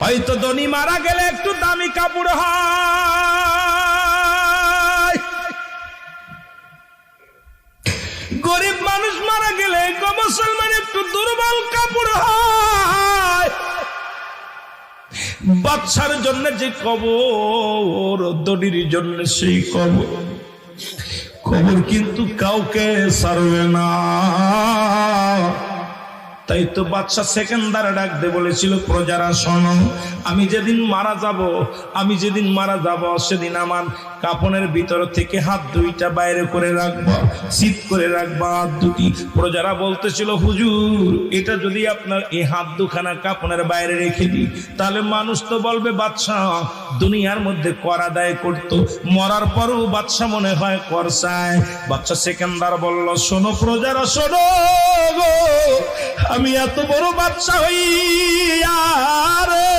হয়তো ধনী মারা গেলে একটু দামি কাপড় হয়, গরিব মানুষ মারা গেলে মুসলমান একটু দুর্বল কাপড় হয়। বাচ্চার জন্য যে কবর, ধনীর জন্য সেই কবর, কবর কিন্তু কাউকে ছাড়বে না। তাই তো বাদশা সেকেন্দার ডাক দিয়ে বলেছিল, প্রজারা শোনো, আমি যেদিন মারা যাব সেদিন আমার কাপনের ভিতর থেকে হাত দুইটা বাইরে করে রাখবা, শীত করে রাখবা হাত দুটি। প্রজারা বলতেছিল, হুজুর এটা যদি আপনার এই হাত দুখানা কাপনের বাইরে রেখে দিই তাহলে মানুষ তো বলবে বাদশা দুনিয়ার মধ্যে কর আদায় করতো, মরার পরও বাদশা মনে হয় কর চায়। বাদশা সেকেন্দার বলল, শোনো প্রজারা শোনো, আমি এত বড় বাদশা হইয়া রে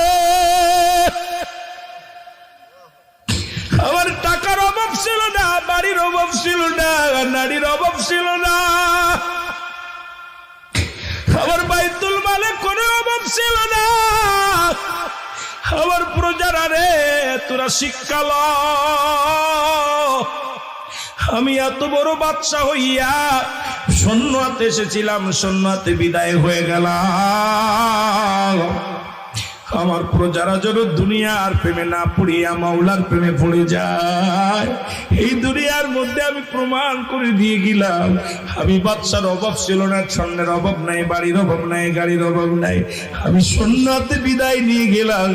আমার টাকার অভাব ছিল না, বাড়ির অভাব ছিল না, নারীর অভাব ছিল না, আমার বাইতুল মালে কোনো অভাব ছিল না। আমার প্রজারা রে তোরা শিক্ষা ল, আমি এত বড় বাদশা হইয়া শূন্য হাতে এসেছিলাম, শূন্য হাতে বিদায় হয়ে গেলাম। আমার প্রজারা যেন দুনিয়ার প্রেমে না পড়িয়া মাওলার প্রেমে পড়ে যায়। এই দুনিয়ার মধ্যে আমি প্রমাণ করে দিয়ে গেলাম, আমি বাদশার অভাব ছিল না, স্বর্ণের অভাব নাই, বাড়ির অভাব নাই, গাড়ির অভাব নাই। আমি শূন্য হাতে বিদায় নিয়ে গেলাম,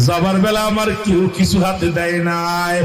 যাবার বেলা আমার কেউ কিছু হাতে দেয় নাই।